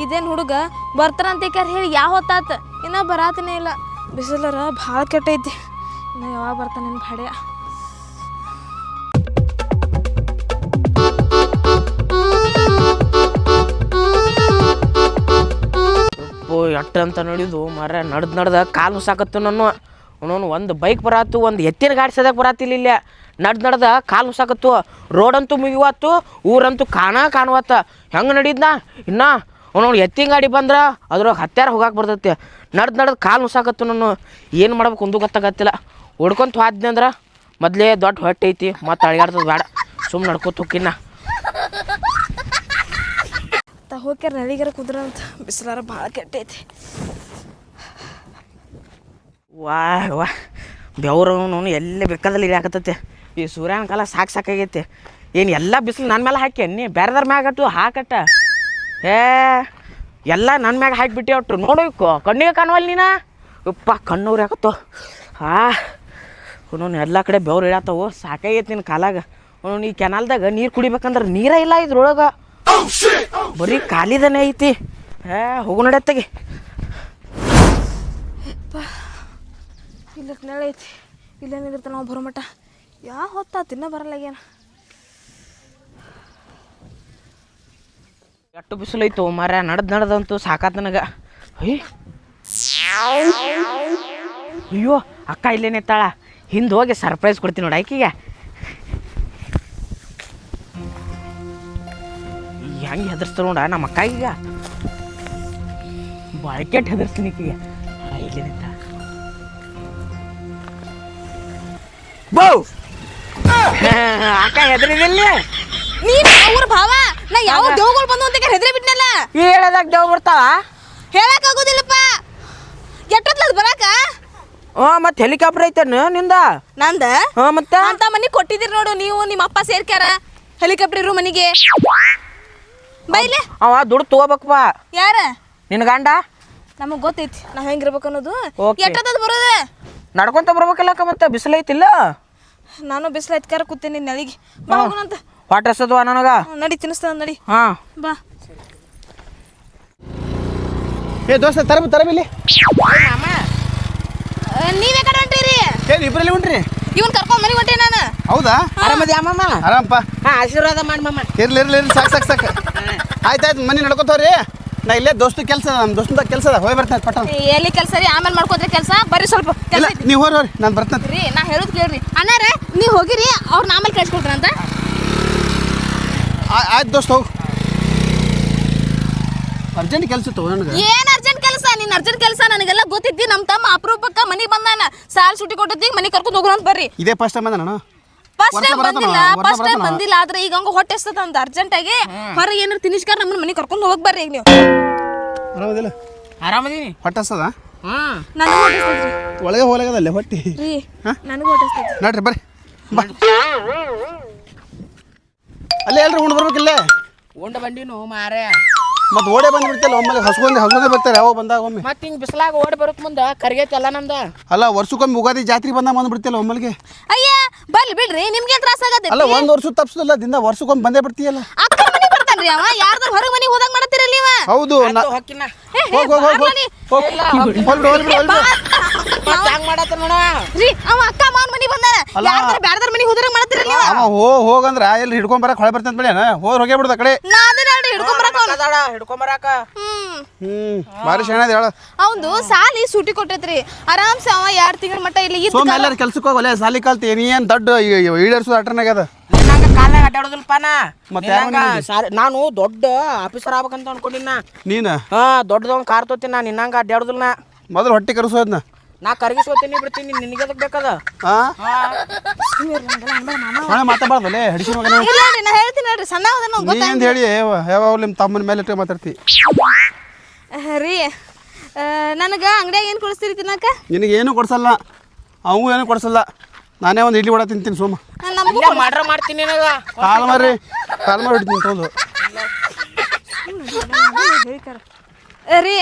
ಇದೇನು ಹುಡುಗ ಬರ್ತಾರಂತ ಹೇಳಿ ಯಾವ ಹೊತ್ತಾತ ಇನ್ನೂ ಬರಾತನೇ ಇಲ್ಲ. ಬಿಸಿಲರ ಭಾಳ ಕೆಟ್ಟೈತಿ. ಇನ್ನು ಯಾವಾಗ ಬರ್ತಾನೆ ನಿನ್ನ ಭಾಡ್ಯ. ಎಟ್ಟು ಅಂತ ನೋಡಿದ್ದು ಮರ ನಡ್ದ ಕಾಲು ಸಾಕತ್ತು ನಾನು ಒಂದು ಬೈಕ್ ಬರಾತು, ಒಂದು ಎತ್ತಿನ ಗಾಡಿ ಸದ್ಯಕ್ಕೆ ಬರಾತಿಲ್ಲ. ಇಲ್ಲ ನಡ್ದ ಕಾಲು ಸಾಕತ್ತು. ರೋಡಂತೂ ಮುಗಿವಾತು, ಊರಂತೂ ಕಾಣುವತ್ತ. ಹೆಂಗೆ ನಡೀದ್ನಾ ಇನ್ನು ಅವನು ಎತ್ತಿನ ಗಾಡಿ ಬಂದ್ರೆ ಅದ್ರಾಗ ಹತ್ಯಾರ ಹೋಗಕ್ಕೆ ಬರ್ತೈತಿ. ನಡ್ದು ಕಾಲು ನುಸಾಕತ್ತು. ನಾನು ಏನು ಮಾಡ್ಬೇಕು ಒಂದು ಗೊತ್ತಾಗತ್ತಿಲ್ಲ. ಹೊಡ್ಕೊಂತ ಹೋದ್ನಿ ಅಂದ್ರೆ ಮೊದಲೇ ದೊಡ್ಡ ಹೊಟ್ಟೆ ಐತಿ, ಮತ್ತು ಅಳಿಗಾಡ್ತದ ಬೇಡ, ಸುಮ್ಮನೆ ನಡ್ಕೊತ ಹೋಗಿನ್ನ ಹೋಗ್ಯಾರ ನಳಿಗಾರ ಕುದ್ರಂತ. ಬಿಸಿಲಾರ ಭಾಳ ಕೆಟ್ಟೈತಿ. ವಾ ಬೆವ್ರು ಅವನು ಎಲ್ಲೇ ಬೇಕಾದಲ್ಲಿ ಇಳಿಯಾಕತ್ತೈತಿ. ಈ ಸೂರ್ಯನ ಕಾಲ ಸಾಕಾಗೈತಿ. ಏನು ಎಲ್ಲ ಬಿಸಿಲು ನನ್ನ ಮೇಲೆ ಹಾಕಿ ನೀ ಬೇರೆದಾರ ಮ್ಯಾಗಟ್ಟು ಹಾಕಟ್ಟ. ಎಲ್ಲ ನನ್ನ ಮ್ಯಾಗ ಹಾಕಿಬಿಟ್ಟು ಒಟ್ರು ನೋಡು ಕಣ್ಣಿಗೆ ಕಾಣುವಲ್ಲ ನೀನು. ಉಪ್ಪ ಕಣ್ಣೂರು ಯಾಕತ್ತೋ. ಅವನು ಎಲ್ಲ ಕಡೆ ಬೆವ್ರು ಇಳಾತವು. ಸಾಕಾಗೈತಿ ನಿನ್ನ ಕಾಲಾಗ. ಅವನು ಈ ಕೆನಾಲ್ದಾಗ ನೀರು ಕುಡಿಬೇಕಂದ್ರೆ ನೀರೇ ಇಲ್ಲ ಇದ್ರೊಳಗೆ, ಬರೀ ಖಾಲಿದನೇ ಐತಿ. ಹೋಗು ನಡೆಯತ್ತಾಗಿ. ಇಲ್ಲ ನೆಳ ಐತಿ. ಇಲ್ಲೇನಿರ್ತ ನಾವು ಬರೋ ಮಟ್ಟ ಯಾವ ಹೊತ್ತಾತು ಇನ್ನೂ ಬರಲ್ಲಾಗೇನ. ಎಷ್ಟು ಬಿಸಿಲೈತು ಮಾರ. ನಡ್ದಂತೂ ಸಾಕಾತ ನನಗೆ. ಅಯ್ಯೋ ಅಕ್ಕ ಇಲ್ಲೇನೆ ತಾಳ. ಹಿಂದೆ ಹೋಗಿ ಸರ್ಪ್ರೈಸ್ ಕೊಡ್ತೀನಿ ನೋಡಿ ಆಕಿಗೆ. ಹೆಂಗೆ ಹೆದರ್ಸ್ತಾರ ನೋಡ ನಮ್ಮ ಅಕ್ಕ. ಈಗ ಬಾಳ್ಕೆಟ್ ಹೆದರ್ಸ್ತೀನಿ ಈಕಿಗೆ. ಇಲ್ಲೇನೆ ತಾಳ. ಬೌ ಅಕ್ಕ ಹೆದರಿದಲ್ಲಿ ನೀನು ಅವ್ರ ಭಾವ. ನಾ ಯಾವ ದೇವ್ಗಳು ಬಂದು ಅಂತ ಹೆದರಿ ಬಿಟ್ನಲ್ಲ. ಹೇಳದಾಗ ದೇವ್ ಬರ್ತಾವ ಹೇಳಕ್ ಆಗೋದಿಲ್ಲಪ್ಪ. ಎಷ್ಟೊತ್ತದ ಬರಾಕ? ಮತ್ತೆ ಹೆಲಿಕಾಪ್ಟರ್ ಐತೇನು ನಿಂದ? ನಂದ ಮತ್ತೆ ಅಂತ ಮನಿ ಕೊಟ್ಟಿದ್ದೀರಿ ನೋಡು ನೀವು ನಿಮ್ಮ ಅಪ್ಪ ಸೇರ್ಕ್ಯಾರ. ಹೆಲಿಕಾಪ್ಟರ್ ಇರೋ ಮನಿಗೆ ಬೈಲೆ. ಅವ ದುಡ್ಡು ತಗೋಬೇಕಪ್ಪ. ಯಾರ? ನಿನ್ನ ಗಂಡ. ನಮಗ್ ಗೊತ್ತೈತಿ ನಾವ್ ಹೆಂಗಿರ್ಬೇಕು ಅನ್ನೋದು. Okay. ಎಷ್ಟೊತ್ತದ ಬರೋದು? ನಡ್ಕೊಂತ ಬರ್ಬೇಕಲ್ಲಕ್ಕ. ಮತ್ತೆ ಬಿಸಿಲೈತಿಲ್ಲ. ನಾನು ಬಿಸಿಲು ಎತ್ಕಾರ ಕೂತೇನಿ ನಳಿಗೆ. ಬಾ ಹೋಗೋಣಂತ. ಹೊಟ್ಟೆ ಹಸದ್ವಾ ನನಗ. ನಡಿ ತಿನ್ನಿಸ್ತಾವ ನಡಿ. ಬಾ. ದೋಸ್ತ ತರಬಿಲ್ಲಿ. ನೀವೇ ಕಡೆ ಹೊಂಟಿರಿ? ಏನು ಇಬ್ಬರಲ್ಲಿ ಹೊಂಟ್ರಿ? ಇವನ್ ಕರ್ಕೊಂಡ್ ಮನೆಗೆ ಹೊಂಟೆ ನಾನು. ಹೌದಾ? ಆರಾಮದಿ ಅಮ್ಮಮ್ಮ? ಆರಾಮಪ್ಪ. ಆಶೀರ್ವಾದ ಮಾಡಿ ಮಮ್ಮ. ಇರ್ಲಿ ಸಾಕು. ಆಯ್ತಾಯ್ತು ಮನೆ ನಡ್ಕೋತವ್ರಿ. ನಾ ಇಲ್ಲೇ ದೋಸ್ತ ಕೆಲಸ, ನಮ್ಮ ದೋಸ್ತದ ಕೆಲಸ ಅದ. ಹೋಗಿ ಬರ್ತೇನೆ ಪಟ್ಟ. ಎಲ್ಲಿ ಕೆಲಸ ರೀ? ಆಮೇಲೆ ಮಾಡ್ಕೋದ್ರಿ ಕೆಲಸ. ಬರ್ರಿ ಸ್ವಲ್ಪ ಇಲ್ಲ ನೀವು ಹೋರಿ ನಾನು ಬರ್ತೇನೆ ರೀ. ನಾ ಹೇಳೋದು ಕೇಳ್ರಿ ಅಣ್ಣಾರ. ನೀವು ಹೋಗಿರಿ, ಅವ್ರನ್ನ ಆಮೇಲೆ ಕಳ್ಸ್ಕೊಡ್ತಾರಂತ. ಆಯ್ತು ದೋಸ್ತ ಹೋಗು. ಅರ್ಜೆಂಟ್ ಕೆಲಸ ಇತ್ತು ನನಗೆ. ಏನ್ ಅರ್ಜೆಂಟ್ ಕೆಲಸ? ನಿನ್ನ ಅರ್ಜೆಂಟ್ ಕೆಲಸ ನನಗೆಲ್ಲ ಗೊತ್ತಿದ್ದಿ. ನಮ್ಮ ತಮ್ಮ ಅಪರೂಪಕ್ಕ ಮನೆಗೆ ಬಂದಾನ. ಸಾಲ್ ಸುಟಿ ಕೊಟ್ಟಿದ್ದಿ ಮನೆಗೆ ಕರ್ಕೊಂಡು ಹೋಗೋಣ ಅಂತ ಬರ್ರಿ. ಇದೇ ಫಸ್ಟ್ ಟೈಮ್ ಬಂದ ನಾನು. ಫಸ್ಟ್ ಟೈಮ್ ಬಂದಿಲ್ಲ. ಆದ್ರೆ ಈಗ ಹಂಗ ಹೊಟ್ಟೆ ಎಸ್ತದ ಅಂತ ಅರ್ಜೆಂಟ್ ಆಗಿ ಹೊರಗೆ ಏನಾರು ತಿನ್ನಿಸ್ಕಾರ ನಮ್ಮನ್ನ ಮನೆಗೆ ಕರ್ಕೊಂಡು ಹೋಗಕ್ ಬರ್ರಿ. ಈಗ ನೀವು ಆರಾಮದಿಲ್ಲ? ಆರಾಮದೀನಿ. ಹೊಟ್ಟೆ ಹಸ್ತದ? ನನಗೆ ಹೊಟ್ಟೆ ಒಳಗೆ ಹೋಗಲ್ಲೇ ಹೊಟ್ಟಿ. ರೀ ನನಗೆ ಹೊಟ್ಟೆ ನೋಡ್ರಿ ಬರ್ರಿ ಬಾ. ಅಲ್ಲೇ ಎಲ್ರಿ ಉಂಡು ಬರ್ಬೇಕಿಲ್ಲೇ. ಉಂಡು ಬಂದಿನು ಮಾರೇ. ಮತ್ತೆ ಓಡೇ ಬಂದ್ಬಿಡ್ತಲ್ಲ ಒಮ್ಮೆ. ಹಸ್ಕೊಂಡೆ ಬರ್ತಾರೆ ಯಾವ ಬಂದಾಗ ಒಮ್ಮೆ. ಮತ್ತೆ ಹಿಂಗೆ ಬಿಸಿಲಾಗ ಓಡಿ ಬರೋಕ್ ಮುಂದೆ ಕರಿಗೈತಲ್ಲ ನಂದ. ಅಲ್ಲ ವರ್ಷಕ್ಕೊಮ್ಮೆ ಉಗಾದಿ ಜಾತ್ರೆ ಬಂದಾಗ ಬಂದ್ಬಿಡ್ತಿಲ್ಲ ಒಮ್ಮಲ್ಗೆ. ಅಯ್ಯ ಬರ್ಲಿ ಬಿಡ್ರಿ. ನಿಮ್ಗೆ ತ್ರಾಸ ಆಗತ್ತೆ. ಅಲ್ಲ ಒಂದು ವರ್ಷ ತಪ್ಪಿಸಲ್ಲ ದಿಂದ ವರ್ಷಕ್ಕೊಮ್ಮೆ ಬಂದೇ ಬಿಡ್ತೀಯಲ್ಲ. ಅಕ್ಕ ಮನೆಗೆ ಬರ್ತಾನ್ರಿ ಅವ. ಯಾರ್ದಾರ ಹೊರಗೆ ಮನೆಗೆ ಹೋದಾಗ ಮಾಡತ್ತೀರಲ್ಲ ನೀವ. ಹೌದು. ಹೊಕ್ಕಿನ ಹಂಗ ಮಾಡತ್ತ ನೋಡ ರೀ. ಅವ ಅಕ್ಕ ಮಾವನ ಮನೆಗೆ ಬಂದ. ಯಾರ್ದಾರ ಬ್ಯಾರ್ದಾರ ಮನೆಗೆ ಹೋದಾಗ ಮಾಡತ್ತೀರಲ್ಲ ನೀವ. ಅವ ಹೋಗಂದ್ರ ಎಲ್ಲಿ ಹಿಡ್ಕೊಂಡ್ ಬರಕ್ ಹೊಳೆ ಬರ್ತಂತ ಬಿಡಿ. ಹೋಗೇ ಬಿಡುದ ಕಡೆ. ಹಿಡ್ಕೊಂಬರಾಕ. ಭಾರಿ ಶೇಣದ ಹೇಳ. ಅವಂದು ಸಾಲಿ ಸೂಟಿ ಕೊಟ್ಟೈತ್ರಿ. ಆರಾಮ್ಸೆ ಅವ 2 ತಿಂಗಳ ಮಟ್ಟ ಇಲ್ಲಿ ಇದ್ದು. ಸೋಮ ಎಲ್ಲಾರು ಕೆಲ್ಸಕ್ಕೆ ಹೋಗಲ್ಲ. ಸಾಲಿ ಕಲ್ತಿ ನೀ ಏನ್ ದೊಡ್ಡ ಈಡೇರ್ಸೋದು ಅಟ್ರನಾಗ ಅದ. ಕಾಲಾಗ ಅಡ್ಡಾಡೋದಿಲ್ಪ ನಾನು ದೊಡ್ಡ ಆಫೀಸರ್ ಆಗ್ಬೇಕಂತ ಅನ್ಕೊಂಡಿನ. ನೀನ ದೊಡ್ಡದೊಂದು ಕಾರ್ ತೋತೀನಿ. ನಾನು ನಿನ್ನಂಗ ಅಡ್ಡಾಡೋದಿಲ್ಲ. ಮೊದಲು ಹೊಟ್ಟೆ ಕರೆಸೋದ್ನ ನಾ ಕರಗಿಸ್ಕೋತೀನಿ ಬಿಡ್ತೀನಿ. ನಿನಗೆ ಅದಕ್ಕೆ ಬೇಕದ ಮಾತಾಡ್ದಲ್ಲೇ ಹಡಿಸಿ ಮಗನ. ನಾ ಹೇಳ್ತೀನಿ ನೋಡ್ರಿ. ಸಣ್ಣ ನೀ ಅಂತ ಹೇಳಿ ಯಾವ ನಿಮ್ಮ ತಮ್ಮನ ಮೇಲೆ ಮಾತಾಡ್ತಿ ರೀ. ನನಗ ಅಂಗಡಿಯಾಗ ಏನು ಕೊಡಿಸ್ತೀರಿ ತಿನ್ನಕ? ನಿನಗೆ ಏನು ಕೊಡ್ಸಲ್ಲ, ಅವು ಏನು ಕೊಡ್ಸಲ್ಲ. ನಾನೇ ಒಂದು ಇಡ್ಲಿ ವಡ ತಿಂತೀನಿ ಸೋಮ. ನಮಗೂ ಮಾಡ್ರ ಮಾಡ್ತೀನಿ ನನಗ ಕಾಲು ಮಾರಿ ಹಿಡಿತೀನಿ ತೊಂದು. ರೀ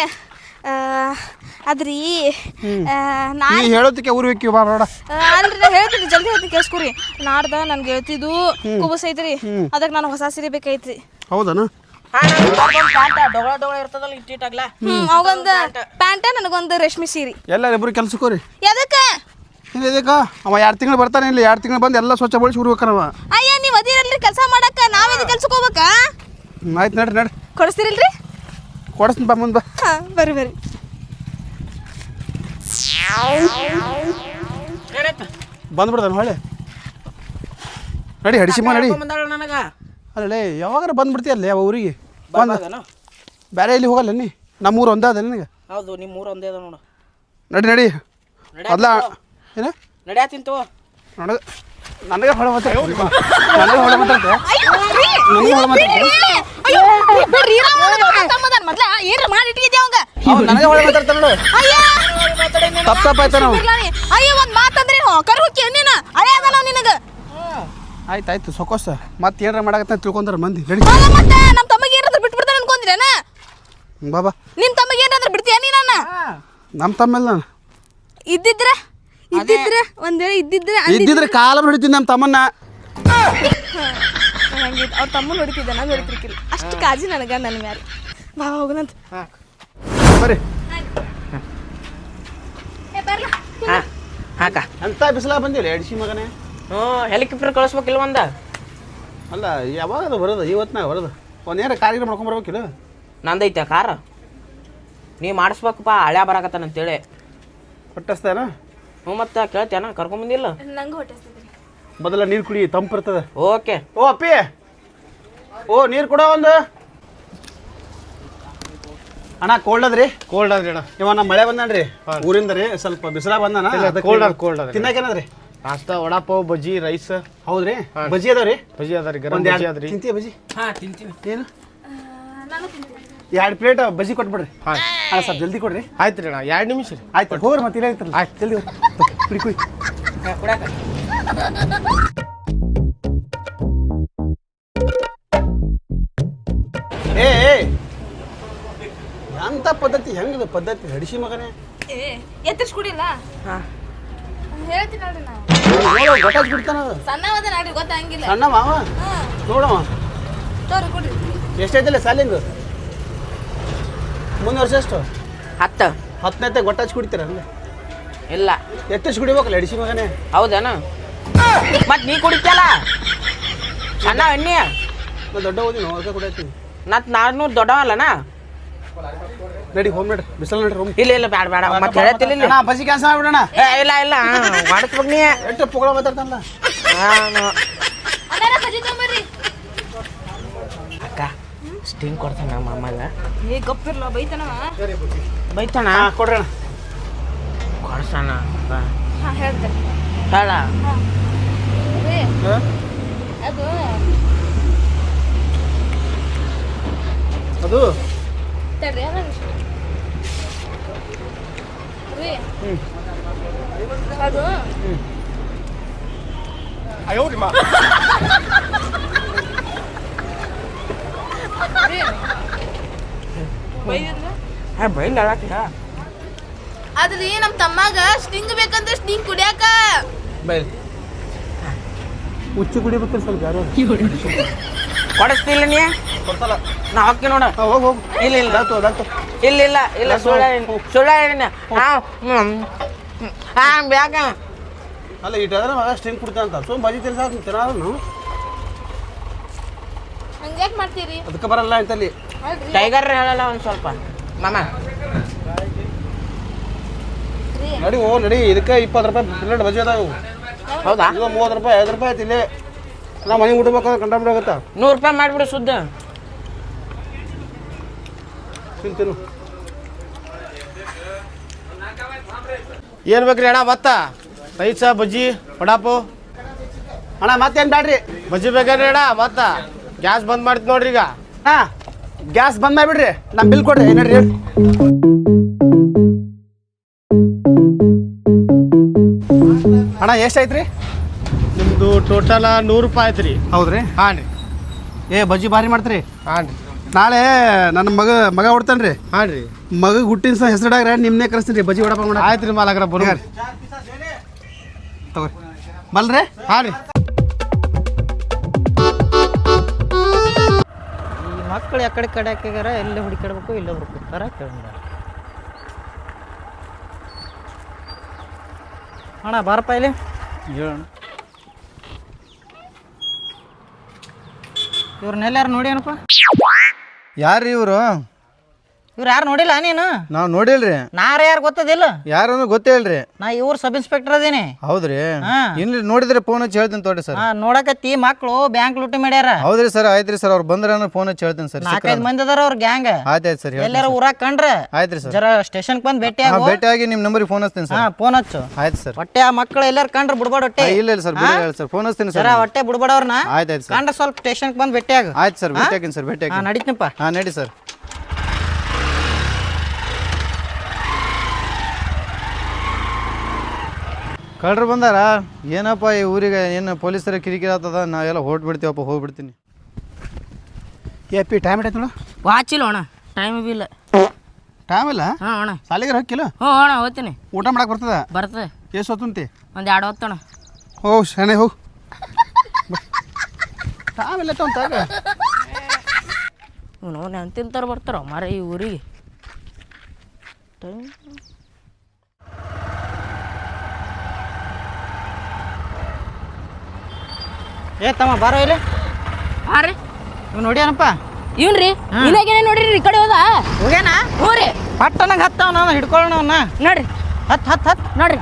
ಅದ್ರಿ ನಾ ನೀ ಹೇಳೋದಕ್ಕೆ ಊರು ಬೇಕಿ ಬಾ ಬೇಡ. ಅಲ್ರಿ ನಾ ಹೇಳ್ತೀನಿ ಜಲ್ದಿ ಹೇಳ್ತೀನಿ ಕೇಳಿಸ್ಕೊರಿ. ನಾಡ್ದ ನನ್ಗೆ ಹೇಳ್ತಿದ್ದು ಕುಬಸ್ ಐತ್ರಿ, ಅದಕ್ಕೆ ನಾನು ಹೊಸ ಸೀರೆ ಬೇಕೈತ್ರಿ. ಹೌದನ? ಇರ್ತದಲ್ಲ ಇಟ್ಟಿಟ್ಟಾಗ್ಲ ಅವಂದ ಪ್ಯಾಂಟ ನನಗೊಂದು ರೇಷ್ಮೆ ಸೀರೆ. ಎಲ್ಲ ಇಬ್ಬರು ಕೆಲ್ಸಕ್ಕೋರಿ. ಎದಕ್ಕೆ ಇದಕ್ಕ ಅವ 2 ತಿಂಗಳು ಬರ್ತಾನೆ ಇಲ್ಲ, 2 ತಿಂಗಳು ಬಂದು ಎಲ್ಲ ಸ್ವಚ್ಛ ಬಳಸಿ ಉರ್ಬೇಕನವ. ಅಯ್ಯ ನೀವು ಅದಿರಲ್ರಿ ಕೆಲಸ ಮಾಡಕ್ಕ, ನಾವೇದು ಕೆಲ್ಸಕ್ಕೆ ಹೋಗ್ಬೇಕಾ? ಆಯ್ತು ನಡ್ರಿ ಕೊಡಿಸ್ತೀರಿಲ್ರಿ? ಕೊಡಿಸ್ತೀನಿ ಬಾ, ಮುಂದೆ ಬಾ. ಹಾಂ ಬರ್ರಿ ಬರ್ರಿ. ಬಂದ್ಬಿಡ್ತಾನೆ ಹೊಳೆ. ನಡಿ ಹಡಿಸಿಮ್ಮ ನಡಿ. ನನಗ ಅಲ್ಲೇ ಯಾವಾಗಾರ ಬಂದ್ಬಿಡ್ತೀಯ ಅಲ್ಲೇ ಅವ ಊರಿಗೆ ಬಂದ. ಬೇರೆ ಎಲ್ಲಿ ಹೋಗಲ್ಲ ನೀ? ನಮ್ಮೂರು ಒಂದೇ ಅದ ನಿನಗೆ? ಹೌದು, ನಿಮ್ಮೂರು ಒಂದೇ ಅದ ನೋಡು. ನಡಿ ನಡಿ ಅಲ್ಲ ಏನ ನಡ್ಯಾತಿಂತು ನನಗೆ ನನಗೆ ಹೊಳೆ ಮಾತಾಡ್ತೆ, ನನಗೆ ಹೊಳೆ ಮಾತಾಡ್ತೆ, ನನಗೆ ಹೊಳೆ ಮಾತಾಡ್ತೆ. ನನಗೆ ಹೊಳೆ ಮಾತಾಡ್ತಾ ನೋಡು. ತಪ್ಪಾಯ್ತ ನಾವು. ಅಯ್ಯ ಒಂದ್ ಮಾತಂದ್ರೆ ಕರು ಹುಕ್ಕಿ ನೀನು ಅಳಿಯಾದ ನಾವು ನಿನಗ. ಆಯ್ತಾಯ್ತು ಸೊಕೋಸ ಮತ್ತೆ ಏನಾರ ಮಾಡಕತ್ತ ತಿಳ್ಕೊಂತಾರ ಮಂದಿ. ನಡಿ ಮತ್ತೆ ನಮ್ಮ ತಮಗೆ ಏನಾದ್ರು ಬಿಟ್ಬಿಡ್ತಾನೆ ಅನ್ಕೊಂಡ್ರೇನ? ಬಾಬಾ ನಿಮ್ ತಮಗೆ ಏನಾದ್ರು ಬಿಡ್ತೀಯ ನೀ? ನನ್ನ ನಮ್ಮ ತಮ್ಮೆಲ್ಲ ನಾನು ಇದ್ದಿದ್ರೆ ಒಂದ್ ವೇಳೆ ಇದ್ದಿದ್ರೆ ಕಾಲ ಹೊಡಿತೀನಿ ನಮ್ಮ ತಮ್ಮನ್ನ. ಅವ್ರ ತಮ್ಮನ ಹೊಡಿತಿದ್ದೆ, ನಾನು ಹೊಡಿತಿರ್ಕಿಲ್ಲ. ಅಷ್ಟು ಕಾಜಿ ನನಗ ನನ್ನ ಮ್ಯಾಲೆ. ಬಾ ಹೋಗೋಣಂತ. ಬರ್ರಿ. ಹಾಕ ಎಂತ ಬಿಸಿಲ ಬಂದಿಲ್ಲ ಎಡ್ಸಿ ಮಗನೇ. ಹೆಲಿಕಾಪ್ಟರ್ ಕಳಿಸ್ಬೇಕಿಲ್ಲ ಒಂದ? ಅಲ್ಲ ಯಾವಾಗ ಅದು ಬರೋದು? ಇವತ್ತಿನಾಗ ಬರೋದು. ಒಂದೇನಾರ ಕಾರ್ಯಕ್ರಮ ಮಾಡ್ಕೊಂಬರ್ಬೇಕಿಲ್ಲ? ನಂದೈತೆ ಕಾರ, ನೀ ಮಾಡಿಸ್ಬೇಕಪ್ಪ. ಹಳ್ಯಾ ಬರಾಕತ್ತಾನಂತೇಳಿ ಕೊಟ್ಟಿಸ್ತಾನ. ಹ್ಞೂ ಮತ್ತೆ ಕೇಳ್ತೇನ? ಕರ್ಕೊಂಬಂದಿಲ್ಲ? ನಂಗೆ ಹೊಟ್ಟೆ ಮೊದಲ ನೀರು ಕುಡಿ, ತಂಪು ಇರ್ತದೆ. ಓಕೆ. ಓ ಅಪ್ಪಿ, ಓ ನೀರು ಕೊಡೋ ಒಂದು. ಅಣ್ಣ ಕೋಲ್ಡ್ ಅದ್ರಿ? ಕೋಲ್ಡ್ ಅದ್ರಿ ಅಣ್ಣ. ಇವ ನಮ್ಮ ಮಳೆ ಬಂದನ್ರಿ ಊರಿಂದ ರೀ, ಸ್ವಲ್ಪ ಬಿಸಿಲ ಬಂದಾನ. ಕೋಲ್ಡ್ ಅದ. ತಿನ್ನಕೇನದ್ರಿ? ನಾಷ್ಟಾ ವಡಾಪಾವ್, ಬಜ್ಜಿ, ರೈಸ್. ಹೌದ್ರಿ? ಬಜ್ಜಿ ಅದಾವ್ರಿ? ಬಜ್ಜಿ ಅದಾರಿ, ಗರಂ ಬಜ್ಜಿ ಅದ್ರಿ. ತಿಂತೀಯ ಬಜ್ಜಿ? ಹಾಂ ತಿಂತೀನಿ. ಏನು 2 ಪ್ಲೇಟ್ ಬಜ್ಜಿ ಕೊಟ್ಬಿಡ್ರಿ. ಹಾಂ ಹಾಂ ಸ್ವಲ್ಪ ಜಲ್ದಿ ಕೊಡ್ರಿ. ಆಯ್ತು ರೀ ಅಣ್ಣ, 2 ನಿಮಿಷ ರೀ. ಆಯ್ತು ಹೋಗ್ರಿ, ಮತ್ತೆ ಇಲ್ಲ ಇರ್ತಾರಲ್ಲ. ಆಯ್ತು ಜಲ್ದಿ ಕುಡಿ ಕುಡಿ. ಕುಡ್ಯಾಕ ಏ ಎಂತ ಪದ್ಧತಿ? ಹೆಂಗದ ಪದ್ಧತಿ ಹಡಿಸಿ ಮಗನೇ? ಎತ್ತರಿಸಿ ಕುಡಿಲ್ಲ. ಹಾಂ ಹೇಳ್ತೀನಿ ನೋಡ್ರಿ ನಾವು. ಗೊತ್ತಾಜ್ ಬಿಡ್ತಾನ ಸಣ್ಣವದ ನಾಡ್ರಿ ಗೊತ್ತಾಗಿಲ್ಲ. ಸಣ್ಣ ಮಾವ ನೋಡವ. ತೋರಿ ಕುಡ್ರಿ. ಎಷ್ಟೈತಿಲ್ಲ ಸಾಲಿಂಗ್? ಮುಂದೆ ವರ್ಷ ಎಷ್ಟು? 10. 10ನೇ ಗೊತ್ತಾಜ್ ಕುಡಿತೀರ ಹಂಗೆ? ಇಲ್ಲ. ಎತ್ತರಿಸಿ ಕುಡಿಬೇಕಲ್ಲ ಹಡಿಸಿ ಮಗನೇ? ಹೌದೇನ? ಮತ್ತೆ ನೀ ಕುಡಿತಲ್ಲ ಸಣ್ಣ ಎಣ್ಣೆ. ನಾ ದೊಡ್ಡ ಓದಿನ ಹೊರಗೆ ಕುಡಿಯತ್ತೀನಿ. ನಾನು ದೊಡ್ಡವಲ್ಲನ? ನಡಿ ಹೋಮ್ ನಡ್ರಿ, ಬಿಸಿಲು ನಡ್ರಿ ರೂಮ್. ಇಲ್ಲ ಇಲ್ಲ ಬೇಡ ಬೇಡ ಮತ್ತೆ ಹೇಳತ್ತಿಲ್ಲ ಇಲ್ಲಿ. ಅಣ್ಣ ಬಸ್ಸಿ ಕ್ಯಾನ್ಸಲ್ ಮಾಡ್ಬಿಡೋಣ. ಇಲ್ಲ ಇಲ್ಲ ಮಾಡಿಸ್ಬೇಕು ನೀ. ಎಷ್ಟು ಪುಗಳ ಮಾತಾಡ್ತಾನಲ್ಲ. ಅಕ್ಕ ಸ್ಟಿಂಗ್ ಕೊಡ್ತಾನ ನಮ್ಮ ಅಮ್ಮಗ. ಏ ಗಪ್ಪಿರ್ಲ ಬೈತಾನವ. ಬೈತಾನ? ಕೊಡ್ರಿ ಅಣ್ಣ. ಕೊಡ್ಸಣ ಹಾಂ ಹೇಳ್ತೇನೆ. ಹೇಳ. ರೀ ಅದು ಅದು ತಡ್ರಿ ರೀ ಅದು ಬೈಲ್ ಅದ್ರಿ ನಮ್ಮ ತಮ್ಮಾಗ ಸ್ಟಿಂಗ್ ಬೇಕಂದ್ರೆ ಸ್ಟಿಂಗ್ ಕುಡಿಯಾಕ. ಬೈಲ್ ಹುಚ್ಚು ಕುಡಿಬೇಕು ಸ್ವಲ್ಪ ಯಾರು ಕೊಡಿಸ್ತಿಲ್ಲ ನೀ? ಕೊಡ್ತಲ್ಲ ನಾ ಹಾಕಿ ನೋಡ. ಹೋಗಿ ಹೋಗಿ. ಇಲ್ಲ ಇಲ್ಲ ದಾತು ಇಲ್ಲ ಇಲ್ಲ ಇಲ್ಲ ಸುಳ್ಳ ಹೇಳಿನ. ಹಾಂ ಬ್ಯಾಗ ಅಲ್ಲ ಇಟ್ಟಾದ್ರೆ ಮಗ ಸ್ಟಿಂಗ್ ಕುಡ್ತಾನಂತ ಸುಮ್ ಬಜಿ ತಿನ್ಸಾಕ ತಿನ್ನೋನು. ಹಂಗ್ಯಾಕೆ ಮಾಡ್ತೀರಿ? ಅದಕ್ಕೆ ಬರಲ್ಲ ಅಂತಲ್ಲಿ. ಟೈಗರ್ ಹೇಳಲ್ಲ ಒಂದು ಸ್ವಲ್ಪ ಮಾಮ. ನಡಿ ಓ ನಡಿ. ಇದಕ್ಕೆ 20 ರೂಪಾಯಿ ಪ್ಲೇಟ್ ಬಜಿ ಅದಾವು. ಹೌದಾ? ಈಗ 30 ರೂಪಾಯಿ 5 ರೂಪಾಯಿ ಆಯ್ತು ಇಲ್ಲಿ. ನಾವು ಮನೆಗೆ ಊಟಬೇಕಾದ್ರೆ ಕಂಡಾಬಿಡ ಆಗುತ್ತಾ? 100 ರೂಪಾಯಿ ಮಾಡಿಬಿಡು ಸುದ್ದ. ತಿಂತೀನಿ. ಏನು ಬೇಕ್ರಿ ಅಣ್ಣ? ಮತ್ತ ರೈಸ, ಬಜ್ಜಿ, ವಡಾಪಾವ್. ಅಣ್ಣ ಮತ್ತೇನು ಬ್ಯಾಡ್ರಿ? ಬಜ್ಜಿ ಬೇಕೇನ್ರಿ ಅಣ್ಣ? ಮತ್ತ ಗ್ಯಾಸ್ ಬಂದ್ ಮಾಡ್ತೀನಿ ನೋಡ್ರಿ ಈಗ. ಹಾಂ ಗ್ಯಾಸ್ ಬಂದ್ ಮಾಡಿಬಿಡ್ರಿ. ನಮ್ಮ ಬಿಲ್ ಕೊಡ್ರಿ. ನಡ್ರಿ ಅಣ್ಣ ಎಷ್ಟು ಐತ್ರಿ? ನಿಮ್ದು ಟೋಟಲ್ 100 ರೂಪಾಯಿ ಆಯ್ತು ರೀ. ಹೌದ್ರಿ? ಹಾಂ ರೀ. ಏ ಬಜ್ಜಿ ಭಾರಿ ಮಾಡ್ತೀರಿ. ಹಾಂ ರೀ. ನಾಳೆ ನನ್ನ ಮಗ ಹುಡ್ತಾನೆ ರೀ. ಹಾಂ ರೀ. ಮಗ ಹುಟ್ಟಿನ ಸಹ ಹೆಸರಿಡಾಗ್ರೆ ನಿಮ್ಮನ್ನೇ ಕಳಿಸ್ತೀನಿ ರೀ ಬಜ್ಜಿ ವಡಾಪ ಮಾಡ. ಆಯ್ತು ರೀ ಮಾಲಕರ ಬರೋ ತಗೋರಿ ಬಲ್ರಿ. ಹಾಂ ರೀ. ಈ ಮಕ್ಕಳು ಎಕಡೆ ಕಡೆ ಹಾಕಿಗಾರ ಎಲ್ಲಿ ಹುಡುಕಾಡ್ಬೇಕು ಇಲ್ಲ ಹುಡುಕ್ತಾರ ಕೇಳಿದ ಅಣ್ಣ ಬಾರಪ್ಪ ಇಲ್ಲಿ ಹೇಳೋಣ. ಇವ್ರನ್ನೆಲ್ಲಾರು ನೋಡಿ ಏನಪ್ಪ? ಯಾರು ಇವರು? ಇವ್ರು ಯಾರು ನೋಡಿಲ್ಲ ನೀನು? ನಾವು ನೋಡಿಲ್ರಿ. ನಾರ ಯಾರು ಗೊತ್ತದಿಲ್ಲ? ಯಾರು ಅಂದ್ರೆ ಗೊತ್ತೇ ಇಲ್ರಿ. ನಾ ಇವ್ರ ಸಬ್ ಇನ್ಸ್ಪೆಕ್ಟರ್ ಅದೀನಿ. ಹೌದ್ರಿ? ಹಾ. ಇಲ್ಲಿ ನೋಡಿದ್ರೆ ಫೋನ್ ಹಚ್ಚಿ ಹೇಳ್ತೀನಿ ತೋರಿ ಸರ್. ನೋಡಕತ್ತಿ ಮಕ್ಕಳು ಬ್ಯಾಂಕ್ ಲೂಟಿ ಮಾಡ್ಯಾರ. ಹೌದ್ರಿ ಸರ್. ಆಯ್ತ್ರಿ ಸರ್. ಅವ್ರು ಬಂದ್ರೆ ಫೋನ್ ಹಚ್ಚಿ ಹೇಳ್ತೀನಿ ಸರ್. 4-5 ಮಂದಿ ಅದಾರ ಅವ್ರ ಗ್ಯಾಂಗ್. ಆಯ್ತಾಯ್ತು ಸರ್. ಎಲ್ಲಾರ ಊರಾಗ ಕಂಡ್ರೆ ಆಯ್ತ್ರಿ ಸರ್. ಜರ ಸ್ಟೇಷನ್ ಬಂದು ಭೇಟಿ ಆಗು. ಭೇಟಿಯಾಗಿ ನಿಮ್ಮ ನಂಬರಿಗೆ ಫೋನ್ ಹಚ್ತೀನಿ ಸರ್. ಫೋನ್ ಹಚ್ಚು. ಆಯ್ತು ಸರ್. ಹೊಟ್ಟೆ ಆ ಮಕ್ಕಳು ಎಲ್ಲಾರು ಕಂಡ್ರೆ ಬಿಡ್ಬೇಡ ಹೊಟ್ಟೆ. ಇಲ್ಲ ಇಲ್ಲ ಸರ್. ಬಿಡಿ ಸರ್. Phone ಹಚ್ತೀನಿ sir. ಜರ ಹೊಟ್ಟೆ ಬಿಡ್ಬೇಡವ್ರನ್ನ. ಆಯ್ತಾಯ್ತು ಸರ್. ಕಂಡ್ರೆ ಸ್ವಲ್ಪ ಸ್ಟೇಷನ್ ಬಂದು ಭೇಟಿ ಆಗು. ಆಯ್ತು ಸರ್. ಭೇಟಿಯಾಗಿನಿ ಸರ್. ಭೇಟಿಯಾಗಿ ನಡೀತೀನಪ್ಪ. ಹಾಂ ನಡಿ ಸರ್. ಕಳ್ರು ಬಂದಾರ? ಏನಪ್ಪ ಈ ಊರಿಗೆ ಏನು ಪೊಲೀಸರ ಕಿರಿಕಿರಿ ಆಗ್ತದ? ನಾವೆಲ್ಲ ಹೊರಟ್ಬಿಡ್ತೀವಪ್ಪ. ಹೋಗ್ಬಿಡ್ತೀನಿ. ಪಿ ಟೈಮ್ ಆಯ್ತು ನೋಡು. ವಾಚಿಲ್ಲ ಅಣ್ಣ, ಟೈಮ್ ಬಿ ಇಲ್ಲ. ಟೈಮ್ ಇಲ್ಲ? ಹಾಂ ಅಣ್ಣ. ಸಾಲಿಗಾರ ಹೋಗಿಲ್ಲ? ಹ್ಞೂ ಅಣ್ಣ ಹೋಗ್ತೀನಿ. ಊಟ ಮಾಡಕ್ಕೆ ಬರ್ತದ? ಬರ್ತದೆ. ಎಷ್ಟು ಹೊತ್ತುಂತಿ? ಒಂದು 2 ಹೊತ್ತಣ್ಣ. ಹೋಗು ಶನಿ ಹೋಗು. ಟೈಮ್ ಇಲ್ಲ ಅಂತಾಗ ಇವನು ನೆಂತಿಂತಾರ ಬರ್ತಾರ ಮಾರ ಈ ಊರಿಗೆ. ಟೈಮ್ ಏ ತಮ್ಮ ಬಾರೋ ಇಲ್ಲಿ. ಹಾಂ ರೀ. ಇವ್ ನೋಡಿ ಏನಪ್ಪ? ಇವನ್ ರೀ ಇನ್ನಾಗೇನೆ ನೋಡ್ರಿ ಈ ಕಡೆ ಹೋದ. ಹೋಗ್ಯಾನ? ಹ್ಞೂ ರೀ. ಪಟ್ಟನಂಗೆ ಹತ್ತವ ನಾನು ಹಿಡ್ಕೊಳ್ಳೋಣ ಅವನ್ನ. ನೋಡ್ರಿ ಹತ್ ಹತ್ ಹತ್ ನೋಡ್ರಿ